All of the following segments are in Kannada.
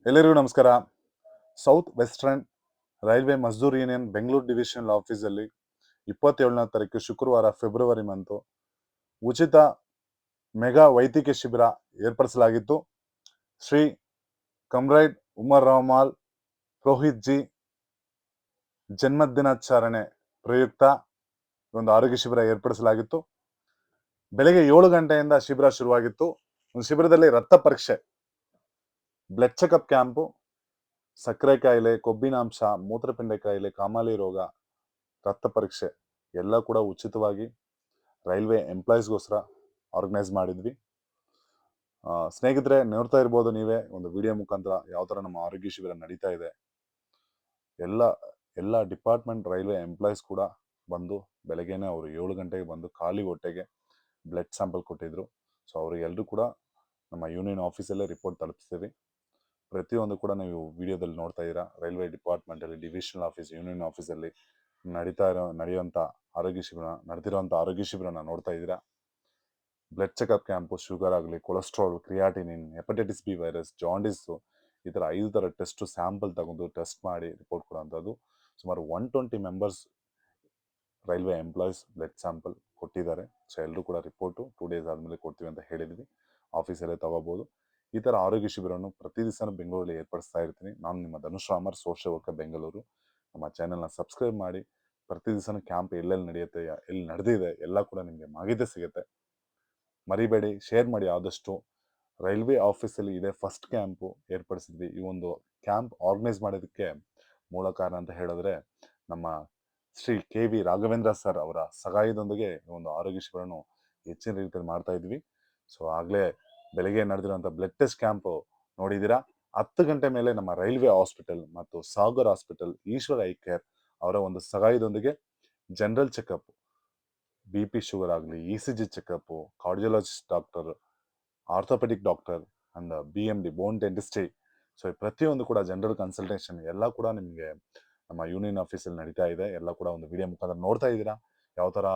ಎಲ್ಲರಿಗೂ ನಮಸ್ಕಾರ. South western railway Mazdoor union Bengaluru divisional ಆಫೀಸಲ್ಲಿ 27ನೇ ತಾರೀಕು ಶುಕ್ರವಾರ ಫೆಬ್ರವರಿ ಮಂತು ಉಚಿತ ಮೆಗಾ ವೈದ್ಯಕೀಯ ಶಿಬಿರ ಏರ್ಪಡಿಸಲಾಗಿತ್ತು. ಶ್ರೀ ಕಮ್ರೈಡ್ ಉಮರ್ ರಹಮಾಲ್ ಪುರೋಹಿತ್ ಜಿ ಜನ್ಮದಿನಾಚರಣೆ ಪ್ರಯುಕ್ತ ಒಂದು ಆರೋಗ್ಯ ಶಿಬಿರ ಏರ್ಪಡಿಸಲಾಗಿತ್ತು. ಬೆಳಗ್ಗೆ 7 ಗಂಟೆಯಿಂದ ಶಿಬಿರ ಶುರುವಾಗಿತ್ತು. ಒಂದು ಶಿಬಿರದಲ್ಲಿ ರಕ್ತ ಪರೀಕ್ಷೆ, ಬ್ಲಡ್ ಚೆಕಪ್ ಕ್ಯಾಂಪು, ಸಕ್ಕರೆ ಕಾಯಿಲೆ, ಕೊಬ್ಬಿನಾಂಶ, ಮೂತ್ರಪಿಂಡ ಕಾಯಿಲೆ, ಕಾಮಾಲೆ ರೋಗ, ರಕ್ತ ಪರೀಕ್ಷೆ ಎಲ್ಲ ಕೂಡ ಉಚಿತವಾಗಿ ರೈಲ್ವೆ ಎಂಪ್ಲಾಯೀಸ್ಗೋಸ್ಕರ ಆರ್ಗನೈಸ್ ಮಾಡಿದ್ವಿ. ಸ್ನೇಹಿತರೆ, ನೋಡ್ತಾ ಇರ್ಬೋದು ನೀವೇ ಒಂದು ವಿಡಿಯೋ ಮುಖಾಂತರ ಯಾವ ಥರ ನಮ್ಮ ಆರೋಗ್ಯ ಶಿಬಿರ ನಡೀತಾ ಇದೆ. ಎಲ್ಲ ಡಿಪಾರ್ಟ್ಮೆಂಟ್ ರೈಲ್ವೆ ಎಂಪ್ಲಾಯೀಸ್ ಕೂಡ ಬಂದು ಬೆಳಗ್ಗೆನೆ ಅವರು 7 ಗಂಟೆಗೆ ಬಂದು ಖಾಲಿ ಹೊಟ್ಟೆಗೆ ಬ್ಲಡ್ ಸ್ಯಾಂಪಲ್ ಕೊಟ್ಟಿದ್ರು. ಸೊ ಅವರಿಗೆಲ್ಲರೂ ಕೂಡ ನಮ್ಮ ಯೂನಿಯನ್ ಆಫೀಸಲ್ಲೇ ರಿಪೋರ್ಟ್ ತಲುಪಿಸ್ತೀವಿ. ಪ್ರತಿಯೊಂದು ಕೂಡ ನೀವು ವಿಡಿಯೋದಲ್ಲಿ ನೋಡ್ತಾ ಇದ್ದೀರಾ. ರೈಲ್ವೆ ಡಿಪಾರ್ಟ್ಮೆಂಟಲ್ಲಿ ಡಿವಿಷನಲ್ ಆಫೀಸ್, ಯೂನಿಯನ್ ಆಫೀಸಲ್ಲಿ ನಡೆದಿರೋಂಥ ಆರೋಗ್ಯ ಶಿಬಿರನ ನೋಡ್ತಾ ಇದ್ದೀರಾ. ಬ್ಲಡ್ ಚೆಕಪ್ ಕ್ಯಾಂಪು, ಶುಗರ್ ಆಗಲಿ, cholesterol, creatinine, hepatitis B virus, jaundice, ಈ ಥರ 5 ಥರ ಟೆಸ್ಟು ಸ್ಯಾಂಪಲ್ ತಗೊಂಡು ಟೆಸ್ಟ್ ಮಾಡಿ ರಿಪೋರ್ಟ್ ಕೊಡೋಂಥದ್ದು. ಸುಮಾರು 120 members railway employees blood sample ಕೊಟ್ಟಿದ್ದಾರೆ. ಸೊ ಎಲ್ಲರೂ ಕೂಡ ರಿಪೋರ್ಟು 2 ಡೇಸ್ ಆದಮೇಲೆ ಕೊಡ್ತೀವಿ ಅಂತ ಹೇಳಿದ್ವಿ. ಆಫೀಸಲ್ಲೇ ತಗೋಬೋದು. ಈ ಥರ ಆರೋಗ್ಯ ಶಿಬಿರವನ್ನು ಪ್ರತಿ ದಿವಸನೂ ಬೆಂಗಳೂರಲ್ಲಿ ಏರ್ಪಡಿಸ್ತಾ ಇರ್ತೀನಿ. ನಾನು ನಿಮ್ಮ ಧನುಷ್ ರಾಮರ್, ಸೋಷಿಯಲ್ ವರ್ಕರ್ ಬೆಂಗಳೂರು. ನಮ್ಮ ಚಾನೆಲ್ನ ಸಬ್ಸ್ಕ್ರೈಬ್ ಮಾಡಿ. ಪ್ರತಿ ದಿವಸನೂ ಕ್ಯಾಂಪ್ ಎಲ್ಲೆಲ್ಲಿ ನಡೆಯುತ್ತೆ, ಎಲ್ಲಿ ನಡೆದಿದೆ ಎಲ್ಲ ಕೂಡ ನಿಮಗೆ ಮಾಹಿತಿ ಸಿಗುತ್ತೆ. ಮರಿಬೇಡಿ, ಶೇರ್ ಮಾಡಿ ಆದಷ್ಟು. ರೈಲ್ವೆ ಆಫೀಸಲ್ಲಿ ಇದೆ ಫಸ್ಟ್ ಕ್ಯಾಂಪು ಏರ್ಪಡಿಸಿದ್ವಿ. ಈ ಒಂದು ಕ್ಯಾಂಪ್ ಆರ್ಗನೈಸ್ ಮಾಡೋದಕ್ಕೆ ಮೂಲ ಕಾರಣ ಅಂತ ಹೇಳಿದ್ರೆ ನಮ್ಮ ಶ್ರೀ KV ರಾಘವೇಂದ್ರ ಸರ್ ಅವರ ಸಹಾಯದೊಂದಿಗೆ ಈ ಒಂದು ಆರೋಗ್ಯ ಶಿಬಿರನು ಹೆಚ್ಚಿನ ರೀತಿಯಲ್ಲಿ ಮಾಡ್ತಾ ಇದ್ವಿ. ಸೊ ಆಗಲೇ ಬೆಳಗ್ಗೆ ನಡೆದಿರುವಂಥ ಬ್ಲಡ್ ಟೆಸ್ಟ್ ಕ್ಯಾಂಪು ನೋಡಿದ್ದೀರಾ. 10 ಗಂಟೆ ಮೇಲೆ ನಮ್ಮ ರೈಲ್ವೆ ಹಾಸ್ಪಿಟಲ್ ಮತ್ತು Sagar hospital, Eshwara eye care ಅವರ ಒಂದು ಸಹಾಯದೊಂದಿಗೆ ಜನರಲ್ ಚೆಕಪ್, BP ಶುಗರ್ ಆಗಲಿ, ECG checkup, cardiologist doctor, orthopaedic doctor and BMD bone dentistry. So ಪ್ರತಿಯೊಂದು ಕೂಡ ಜನರಲ್ ಕನ್ಸಲ್ಟೇಷನ್ ಎಲ್ಲ ಕೂಡ ನಿಮಗೆ ನಮ್ಮ ಯೂನಿಯನ್ ಆಫೀಸಲ್ಲಿ ನಡೀತಾ ಇದೆ. ಎಲ್ಲ ಕೂಡ ಒಂದು ವಿಡಿಯೋ ಮುಖಾಂತರ ನೋಡ್ತಾ ಇದ್ದೀರಾ. ಯಾವ ಥರ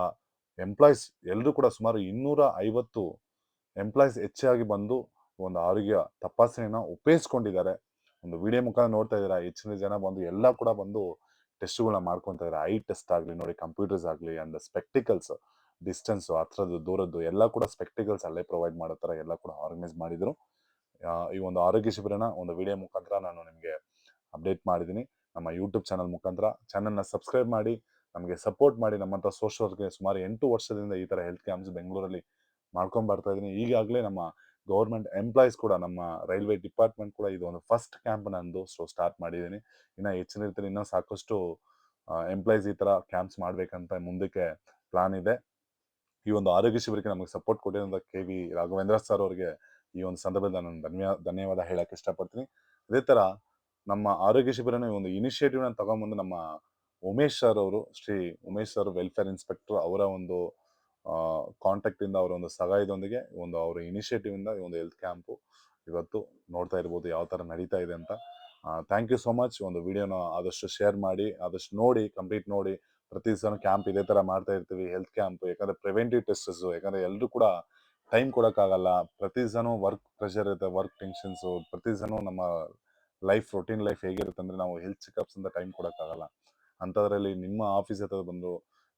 ಎಂಪ್ಲಾಯೀಸ್ ಎಲ್ಲರೂ ಕೂಡ ಸುಮಾರು 250 ಎಂಪ್ಲಾಯೀಸ್ ಹೆಚ್ಚಾಗಿ ಬಂದು ಒಂದು ಆರೋಗ್ಯ ತಪಾಸಣೆನ ಉಪಯೋಗಿಸ್ಕೊಂಡಿದ್ದಾರೆ. ಒಂದು ವಿಡಿಯೋ ಮುಖಾಂತರ ನೋಡ್ತಾ ಇದ್ದೀರಾ. ಹೆಚ್ಚಿನ ಜನ ಬಂದು ಎಲ್ಲ ಕೂಡ ಬಂದು ಟೆಸ್ಟ್ಗಳನ್ನ ಮಾಡ್ಕೊತಾ ಇದ್ದಾರೆ. ಐ ಟೆಸ್ಟ್ ಆಗಲಿ ನೋಡಿ, ಕಂಪ್ಯೂಟರ್ಸ್ ಆಗಲಿ, ಅಂಡ್ ಸ್ಪೆಕ್ಟಿಕಲ್ಸ್, ಡಿಸ್ಟೆನ್ಸ್, ಹತ್ರದ್ದು ದೂರದ್ದು ಎಲ್ಲ ಕೂಡ ಸ್ಪೆಕ್ಟಿಕಲ್ಸ್ ಅಲ್ಲೇ ಪ್ರೊವೈಡ್ ಮಾಡೋ ಥರ ಎಲ್ಲ ಕೂಡ ಆರ್ಗನೈಸ್ ಮಾಡಿದ್ರು. ಈ ಒಂದು ಆರೋಗ್ಯ ಶಿಬಿರನ ಒಂದು ವಿಡಿಯೋ ಮುಖಾಂತರ ನಾನು ನಿಮಗೆ ಅಪ್ಡೇಟ್ ಮಾಡಿದ್ದೀನಿ. ನಮ್ಮ ಯೂಟ್ಯೂಬ್ ಚಾನಲ್ ಮುಖಾಂತರ ಚಾನಲ್ನ ಸಬ್ಸ್ಕ್ರೈಬ್ ಮಾಡಿ ನಮಗೆ ಸಪೋರ್ಟ್ ಮಾಡಿ. ನಮ್ಮಂಥ ಸೋಷಿಯಲ್ ವರ್ಕ್ಗೆ ಸುಮಾರು 8 ವರ್ಷದಿಂದ ಈ ಥರ ಹೆಲ್ತ್ ಕ್ಯಾಂಪ್ಸ್ ಬೆಂಗಳೂರಲ್ಲಿ ಮಾಡ್ಕೊಂಡು ಬರ್ತಾ ಇದ್ದೀನಿ. ಈಗಾಗಲೇ ನಮ್ಮ ಗೌರ್ಮೆಂಟ್ ಎಂಪ್ಲಾಯೀಸ್ ಕೂಡ, ನಮ್ಮ ರೈಲ್ವೆ ಡಿಪಾರ್ಟ್ಮೆಂಟ್ ಕೂಡ ಇದು ಒಂದು ಫಸ್ಟ್ ಕ್ಯಾಂಪ್ ನಂದು ಸ್ಟಾರ್ಟ್ ಮಾಡಿದ್ದೀನಿ. ಇನ್ನು ಹೆಚ್ಚಿನ ರೀತಿಯಲ್ಲಿ ಇನ್ನೂ ಸಾಕಷ್ಟು ಎಂಪ್ಲಾಯೀಸ್ ಈ ಥರ ಕ್ಯಾಂಪ್ಸ್ ಮಾಡಬೇಕಂತ ಮುಂದಕ್ಕೆ ಪ್ಲಾನ್ ಇದೆ. ಈ ಒಂದು ಆರೋಗ್ಯ ಶಿಬಿರಕ್ಕೆ ನಮಗೆ ಸಪೋರ್ಟ್ ಕೊಟ್ಟಿರೋಂಥ KV ರಾಘವೇಂದ್ರ ಸರ್ ಅವರಿಗೆ ಈ ಒಂದು ಸಂದರ್ಭದಲ್ಲಿ ನಾನು ಧನ್ಯವಾದ ಹೇಳಕ್ಕೆ ಇಷ್ಟಪಡ್ತೀನಿ. ಅದೇ ಥರ ನಮ್ಮ ಆರೋಗ್ಯ ಶಿಬಿರನ ಒಂದು ಇನಿಷಿಯೇಟಿವ್ನ ತಗೊಂಬಂದು ನಮ್ಮ ಉಮೇಶ್ ಸರ್ ಅವರು, Shri Umesh sir welfare inspector ಅವರ ಒಂದು ಕಾಂಟ್ಯಾಕ್ಟಿಂದ, ಅವರ ಒಂದು ಸಹಾಯದೊಂದಿಗೆ ಒಂದು ಅವರ ಇನಿಷಿಯೇಟಿವಿಂದ ಈ ಒಂದು ಹೆಲ್ತ್ ಕ್ಯಾಂಪು ಇವತ್ತು ನೋಡ್ತಾ ಇರ್ಬೋದು ಯಾವ ಥರ ನಡೀತಾ ಇದೆ ಅಂತ. Thank you so much. ಒಂದು ವಿಡಿಯೋನ ಆದಷ್ಟು ಶೇರ್ ಮಾಡಿ, ಆದಷ್ಟು ನೋಡಿ, ಕಂಪ್ಲೀಟ್ ನೋಡಿ. ಪ್ರತಿ ದಿವಸನೂ ಕ್ಯಾಂಪ್ ಇದೇ ಥರ ಮಾಡ್ತಾ ಇರ್ತೀವಿ, ಹೆಲ್ತ್ ಕ್ಯಾಂಪ್. ಯಾಕಂದರೆ ಪ್ರಿವೆಂಟಿವ್ ಟೆಸ್ಟಸ್ಸು, ಯಾಕಂದರೆ ಎಲ್ಲರೂ ಕೂಡ ಟೈಮ್ ಕೊಡೋಕ್ಕಾಗಲ್ಲ. ಪ್ರತಿ ದಿವಸನೂ ವರ್ಕ್ ಪ್ರೆಷರ್ ಇರುತ್ತೆ, ವರ್ಕ್ ಟೆನ್ಷನ್ಸು. ಪ್ರತಿ ದಿವಸನೂ ನಮ್ಮ ರೊಟೀನ್ ಲೈಫ್ ಹೇಗಿರುತ್ತೆ ಅಂದರೆ ನಾವು ಹೆಲ್ತ್ ಚೆಕಪ್ಸ್ ಅಂತ ಟೈಮ್ ಕೊಡೋಕ್ಕಾಗಲ್ಲ. ಅಂಥದ್ರಲ್ಲಿ ನಿಮ್ಮ ಆಫೀಸ್ ಹತ್ರ ಬಂದು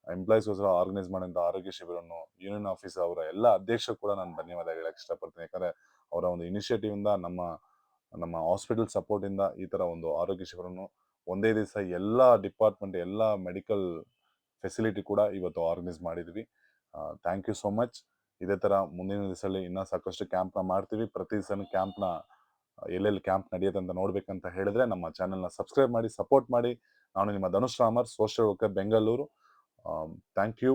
ಎಂಪ್ಲಾಯೀಸ್ಗೋಸ್ಕರ ಆರ್ಗನೈಸ್ ಮಾಡೋಂಥ ಆರೋಗ್ಯ ಶಿಬಿರವನ್ನು ಯೂನಿಯನ್ ಆಫೀಸ್ ಅವರ ಎಲ್ಲ ಅಧ್ಯಕ್ಷರು ಕೂಡ ನಾನು ಧನ್ಯವಾದ ಹೇಳಕ್ಕೆ ಇಷ್ಟಪಡ್ತೀನಿ. ಯಾಕಂದರೆ ಅವರ ಒಂದು ಇನಿಷಿಯೇಟಿವಿಂದ, ನಮ್ಮ ಹಾಸ್ಪಿಟಲ್ ಸಪೋರ್ಟಿಂದ ಈ ಥರ ಒಂದು ಆರೋಗ್ಯ ಶಿಬಿರವನ್ನು ಒಂದೇ ದಿವಸ ಎಲ್ಲ ಡಿಪಾರ್ಟ್ಮೆಂಟ್, ಎಲ್ಲ ಮೆಡಿಕಲ್ ಫೆಸಿಲಿಟಿ ಕೂಡ ಇವತ್ತು ಆರ್ಗನೈಸ್ ಮಾಡಿದ್ವಿ. Thank you so much. ಇದೇ ಥರ ಮುಂದಿನ ದಿವಸದಲ್ಲಿ ಇನ್ನೂ ಸಾಕಷ್ಟು ಕ್ಯಾಂಪ್ನ ಮಾಡ್ತೀವಿ. ಪ್ರತಿ ದಿವಸನೂ ಕ್ಯಾಂಪ್ನ ಎಲ್ಲೆಲ್ಲಿ ಕ್ಯಾಂಪ್ ನಡೆಯುತ್ತೆ ಅಂತ ನೋಡ್ಬೇಕಂತ ಹೇಳಿದ್ರೆ ನಮ್ಮ ಚಾನೆಲ್ನ ಸಬ್ಸ್ಕ್ರೈಬ್ ಮಾಡಿ, ಸಪೋರ್ಟ್ ಮಾಡಿ. ನಾನು ನಿಮ್ಮ Dhanush Ramar, social worker Bengaluru. Thank you.